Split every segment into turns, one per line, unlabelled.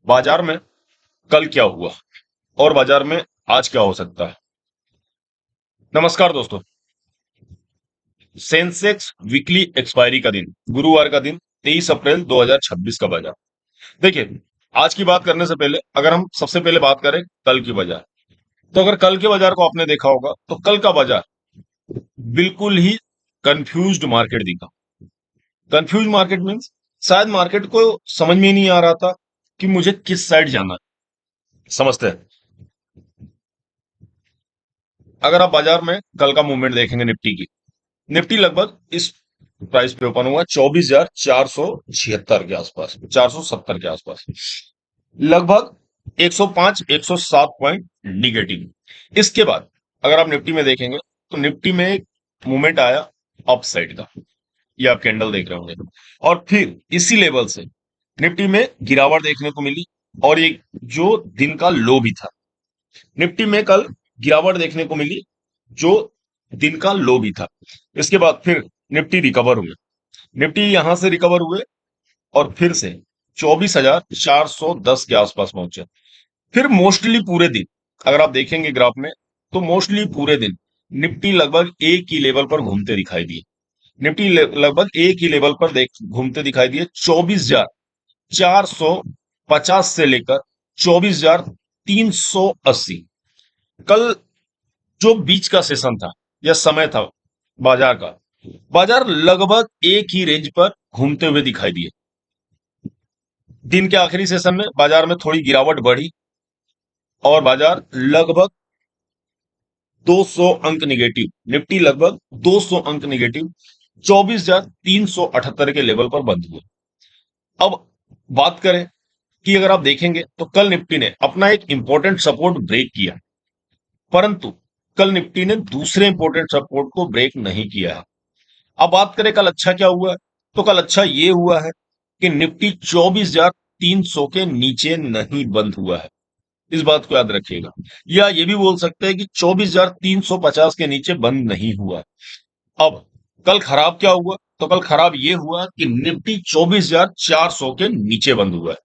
बाजार में कल क्या हुआ और बाजार में आज क्या हो सकता है। नमस्कार दोस्तों। सेंसेक्स वीकली एक्सपायरी का दिन, गुरुवार का दिन, 23 अप्रैल 2026 का बाजार। देखिए, आज की बात करने से पहले अगर हम सबसे पहले बात करें कल की बाजार, तो अगर कल के बाजार को आपने देखा होगा तो कल का बाजार बिल्कुल ही कंफ्यूज्ड मार्केट दिखा। कंफ्यूज मार्केट मींस शायद मार्केट को समझ में ही नहीं आ रहा था कि मुझे किस साइड जाना है। समझते हैं। अगर आप बाजार में कल का मूवमेंट देखेंगे निफ्टी की, निफ्टी लगभग इस प्राइस पे ओपन हुआ 24,476 के आसपास, 470 के आसपास, लगभग 105 107 पॉइंट निगेटिव। इसके बाद अगर आप निफ्टी में देखेंगे तो निफ्टी में एक मूवमेंट आया अप साइड का, ये आप कैंडल देख रहे होंगे, और फिर इसी लेवल से निफ्टी में गिरावट देखने को मिली, और एक जो दिन का लो भी था, निफ्टी में कल गिरावट देखने को मिली जो दिन का लो भी था। इसके बाद फिर निफ्टी रिकवर हुए, निफ्टी यहां से रिकवर हुए और फिर से 24,410 के आसपास पहुंचे। फिर मोस्टली पूरे दिन अगर आप देखेंगे ग्राफ में, तो मोस्टली पूरे दिन निफ्टी लगभग एक ही लेवल पर घूमते दिखाई दिए। निफ्टी लगभग एक ही लेवल पर देख घूमते दिखाई दिए, 24,450 से लेकर 24,380। कल जो बीच का सेशन था या समय था बाजार का, बाजार लगभग एक ही रेंज पर घूमते हुए दिखाई दिए। दिन के आखिरी सेशन में बाजार में थोड़ी गिरावट बढ़ी और बाजार लगभग 200 अंक निगेटिव, निफ्टी लगभग 200 अंक निगेटिव 24,378 के लेवल पर बंद हुए। अब बात करें कि अगर आप देखेंगे तो कल निफ्टी ने अपना एक इंपॉर्टेंट सपोर्ट ब्रेक किया, परंतु कल निफ्टी ने दूसरे इंपॉर्टेंट सपोर्ट को ब्रेक नहीं किया है। अब बात करें कल अच्छा क्या हुआ है, तो कल अच्छा ये हुआ है कि निफ्टी 24,300 के नीचे नहीं बंद हुआ है। इस बात को याद रखिएगा, या ये भी बोल सकते हैं कि 24,350 के नीचे बंद नहीं हुआ है। अब कल खराब क्या हुआ, तो कल खराब ये हुआ कि निफ्टी 24,400 के नीचे बंद हुआ है।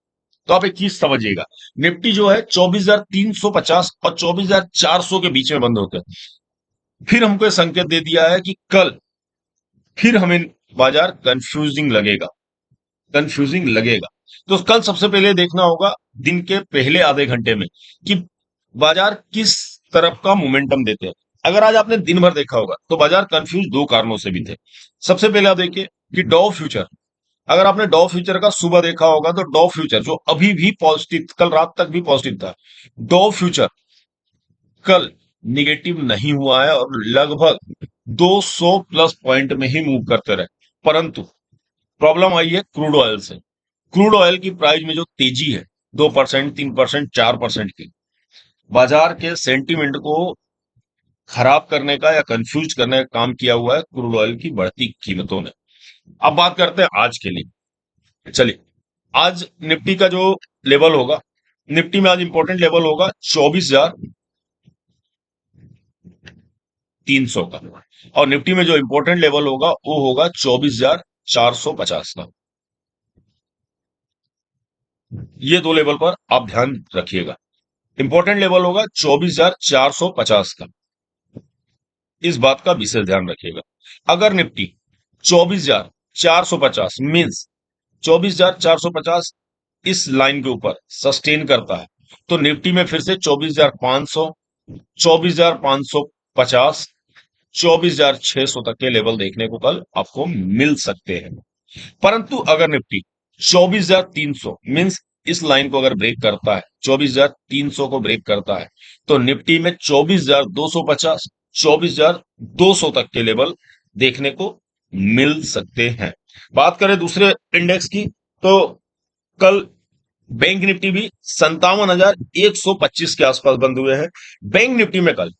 तो आप एक चीज समझिएगा, निफ्टी जो है 24,350 और 24,400 के बीच में बंद होते हैं। फिर हमको ये संकेत दे दिया है कि कल फिर हमें बाजार कंफ्यूजिंग लगेगा। तो कल सबसे पहले देखना होगा दिन के पहले आधे घंटे में कि बाजार किस तरफ का मोमेंटम देते हैं। अगर आज आपने दिन भर देखा होगा तो बाजार कंफ्यूज दो कारणों से भी थे। सबसे पहले आप देखिए कि डॉ फ्यूचर, अगर आपने डॉ फ्यूचर का सुबह देखा होगा तो डॉ फ्यूचर जो अभी भी पॉजिटिव, कल रात तक भी पॉजिटिव था, डॉ फ्यूचर कल निगेटिव नहीं हुआ है और लगभग 200 प्लस पॉइंट में ही मूव करते रहे। परंतु प्रॉब्लम आई है क्रूड ऑयल से। क्रूड ऑयल की प्राइस में जो तेजी है, 2%, 3%, 4% की, बाजार के सेंटीमेंट को खराब करने का या कंफ्यूज करने का काम किया हुआ है क्रूड ऑयल की बढ़ती कीमतों ने। अब बात करते हैं आज के लिए। चलिए, आज निफ्टी का जो लेवल होगा, निफ्टी में आज इंपॉर्टेंट लेवल होगा 24,300 का, और निफ्टी में जो इंपॉर्टेंट लेवल होगा वो होगा 24,450 का। ये दो लेवल पर आप ध्यान रखिएगा। इंपॉर्टेंट लेवल होगा 24,450 का, इस बात का विशेष ध्यान रखिएगा। अगर निफ्टी 24,450 मीन्स 24,450 इस लाइन के ऊपर सस्टेन करता है, तो निफ्टी में फिर से 24,500, 24,550, 24,600 तक के लेवल देखने को कल आपको मिल सकते हैं। परंतु अगर निफ्टी 24,300 मीन्स इस लाइन को अगर ब्रेक करता है, 24,300 को ब्रेक करता है, तो निफ्टी में 24,250, 24,200 तक के लेवल देखने को मिल सकते हैं। बात करें दूसरे इंडेक्स की, तो कल बैंक निफ्टी भी 57,125 के आसपास बंद हुए हैं। बैंक निफ्टी में कल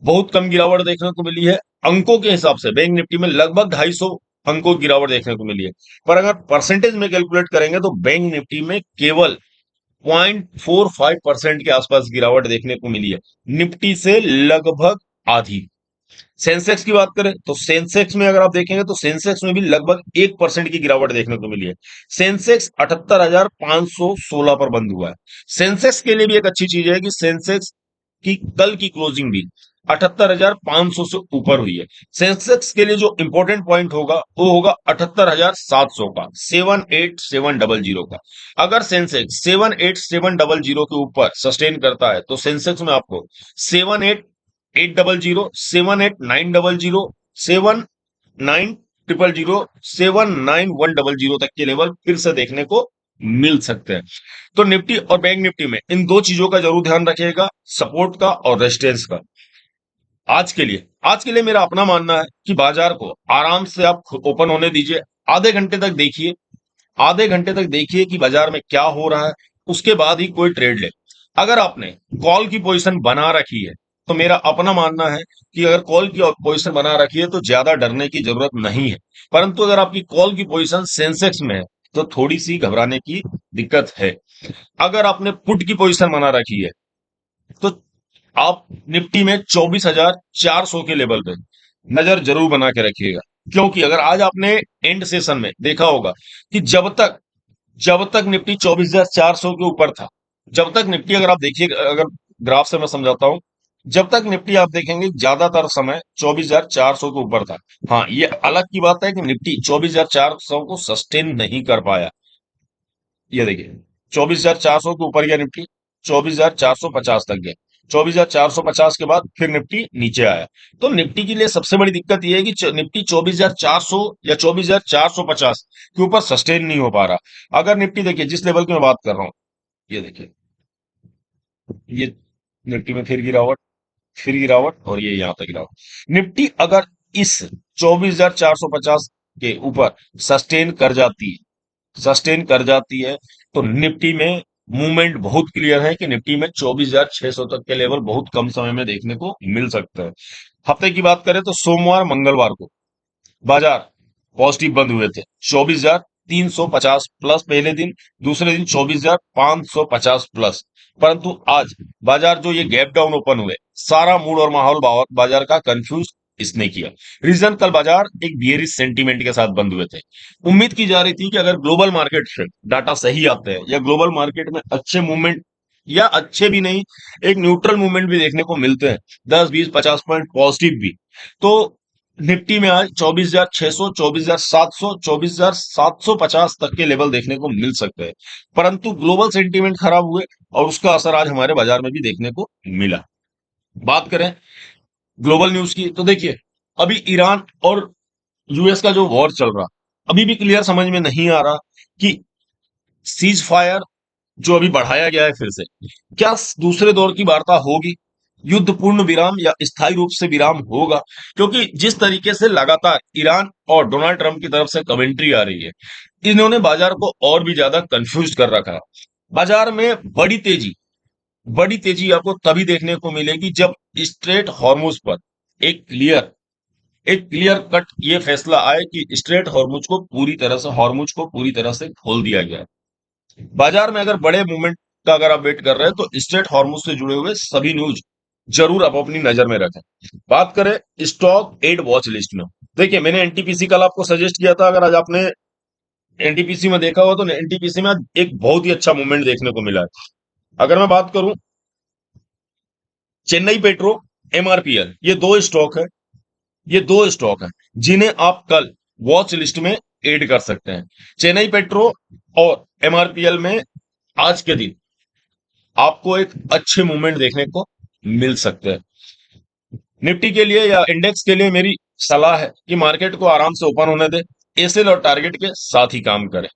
बहुत कम गिरावट देखने को मिली है। अंकों के हिसाब से बैंक निफ्टी में लगभग 250 अंकों की गिरावट देखने को मिली है, पर अगर परसेंटेज में कैलकुलेट करेंगे तो बैंक निफ्टी में केवल 0.45% के आसपास गिरावट देखने को मिली है, निफ्टी से लगभग आधी। सेंसेक्स की बात करें तो सेंसेक्स में अगर आप देखेंगे तो सेंसेक्स में भी लगभग 1% की गिरावट देखने को मिली है। सेंसेक्स 78,516 पर बंद हुआ है। सेंसेक्स के लिए भी एक अच्छी चीज है कि सेंसेक्स की कल की क्लोजिंग भी 78,500 से ऊपर हुई है। सेंसेक्स के लिए जो इंपॉर्टेंट पॉइंट होगा वो होगा 78,700 का, 78,700 का। अगर सेंसेक्स 78,700 के ऊपर सस्टेन करता है तो सेंसेक्स में आपको 78,800, 78,900, 79,000, 79,100 तक के लेवल फिर से देखने को मिल सकते हैं। तो निफ्टी और बैंक निफ्टी में इन दो चीजों का जरूर ध्यान रखिएगा, सपोर्ट का और रेजिस्टेंस का। आज के लिए मेरा अपना मानना है कि बाजार को आराम से आप ओपन होने दीजिए। आधे घंटे तक देखिए, आधे घंटे तक देखिए कि बाजार में क्या हो रहा है, उसके बाद ही कोई ट्रेड ले। अगर आपने कॉल की पोजीशन बना रखी है तो मेरा अपना मानना है कि अगर कॉल की पोजीशन बना रखी है तो ज्यादा डरने की जरूरत नहीं है। परंतु अगर आपकी कॉल की पोजीशन सेंसेक्स में है तो थोड़ी सी घबराने की दिक्कत है। अगर आपने पुट की पोजीशन बना रखी है तो आप निफ्टी में 24,400 के लेवल पे नजर जरूर बना के रखिएगा। क्योंकि अगर आज आपने एंड सेशन में देखा होगा कि जब तक निफ्टी 24,400 के ऊपर था, जब तक निफ्टी अगर आप देखिए, अगर ग्राफ से मैं समझाता हूं, जब तक निफ्टी आप देखेंगे ज्यादातर समय 24,400 के ऊपर था। हाँ, ये अलग की बात है कि निफ्टी 24,400 को सस्टेन नहीं कर पाया। ये देखिए, 24,400 के ऊपर गया निफ्टी, 24,450 तक गया, 24,450 के बाद फिर निफ्टी नीचे आया। तो निफ्टी के लिए सबसे बड़ी दिक्कत यह है कि निफ्टी 24,400 या 24,450 के ऊपर सस्टेन नहीं हो पा रहा। अगर निफ्टी देखिए जिस लेवल की मैं बात कर रहा हूं, ये देखिए, ये निफ्टी में फिर गिरावट और ये यहां तक गिरावट। निफ्टी अगर इस 24,450 के ऊपर सस्टेन कर जाती है, तो निफ्टी में मूवमेंट बहुत क्लियर है कि निफ्टी में 24,600 तक के लेवल बहुत कम समय में देखने को मिल सकता है। हफ्ते की बात करें तो सोमवार मंगलवार को बाजार पॉजिटिव बंद हुए थे, 24,350 प्लस पहले दिन, दूसरे दिन 24,550 प्लस। परंतु आज बाजार जो ये गैप डाउन ओपन हुए, सारा मूड और माहौल बाजार का कंफ्यूज इसने किया। रीजन, कल बाजार एक बियरिश सेंटीमेंट के साथ बंद हुए थे। उम्मीद की जा रही थी कि अगर ग्लोबल मार्केट से डाटा सही आते हैं या ग्लोबल मार्केट में अच्छे मूवमेंट, या अच्छे भी नहीं, एक न्यूट्रल मूवमेंट भी देखने को मिलते हैं, 10, 20, 50 पॉइंट पॉजिटिव भी, तो निफ्टी में आज 24,600, 24,700, 24,750 तक के लेवल देखने को मिल सकते हैं। परंतु ग्लोबल सेंटीमेंट खराब हुए और उसका असर आज हमारे बाजार में भी देखने को मिला। बात करें ग्लोबल न्यूज की तो देखिए, अभी ईरान और यूएस का जो वॉर चल रहा, अभी भी क्लियर समझ में नहीं आ रहा कि सीज फायर जो अभी बढ़ाया गया है फिर से, क्या दूसरे दौर की वार्ता होगी, युद्ध पूर्ण विराम या स्थायी रूप से विराम होगा। क्योंकि जिस तरीके से लगातार ईरान और डोनाल्ड ट्रंप की तरफ से कमेंट्री आ रही है, इन्होंने बाजार को और भी ज्यादा कंफ्यूज कर रखा है। बाजार में बड़ी तेजी आपको तभी देखने को मिलेगी जब स्ट्रेट हॉर्मुज पर एक क्लियर कट ये फैसला आए कि स्ट्रेट हॉर्मुज को पूरी तरह से खोल दिया गया है। बाजार में अगर बड़े मूवमेंट का अगर आप वेट कर रहे हैं तो स्ट्रेट हॉर्मुज से जुड़े हुए सभी न्यूज जरूर आप अपनी नजर में रखें। बात करें स्टॉक एड वॉच लिस्ट में, देखिए मैंने एनटीपीसी कल आपको सजेस्ट किया था, अगर आज आपने एनटीपीसी में देखा हुआ तो एनटीपीसी में आज एक बहुत ही अच्छा मूवमेंट देखने को मिला है। अगर मैं बात करूं चेन्नई पेट्रो, एमआरपीएल, ये दो स्टॉक हैं जिन्हें आप कल वॉच लिस्ट में ऐड कर सकते हैं। चेन्नई पेट्रो और एमआरपीएल में आज के दिन आपको एक अच्छे मूवमेंट देखने को मिल सकते हैं। निफ्टी के लिए या इंडेक्स के लिए मेरी सलाह है कि मार्केट को आराम से ओपन होने दे, एसएल और टारगेट के साथ ही काम करें।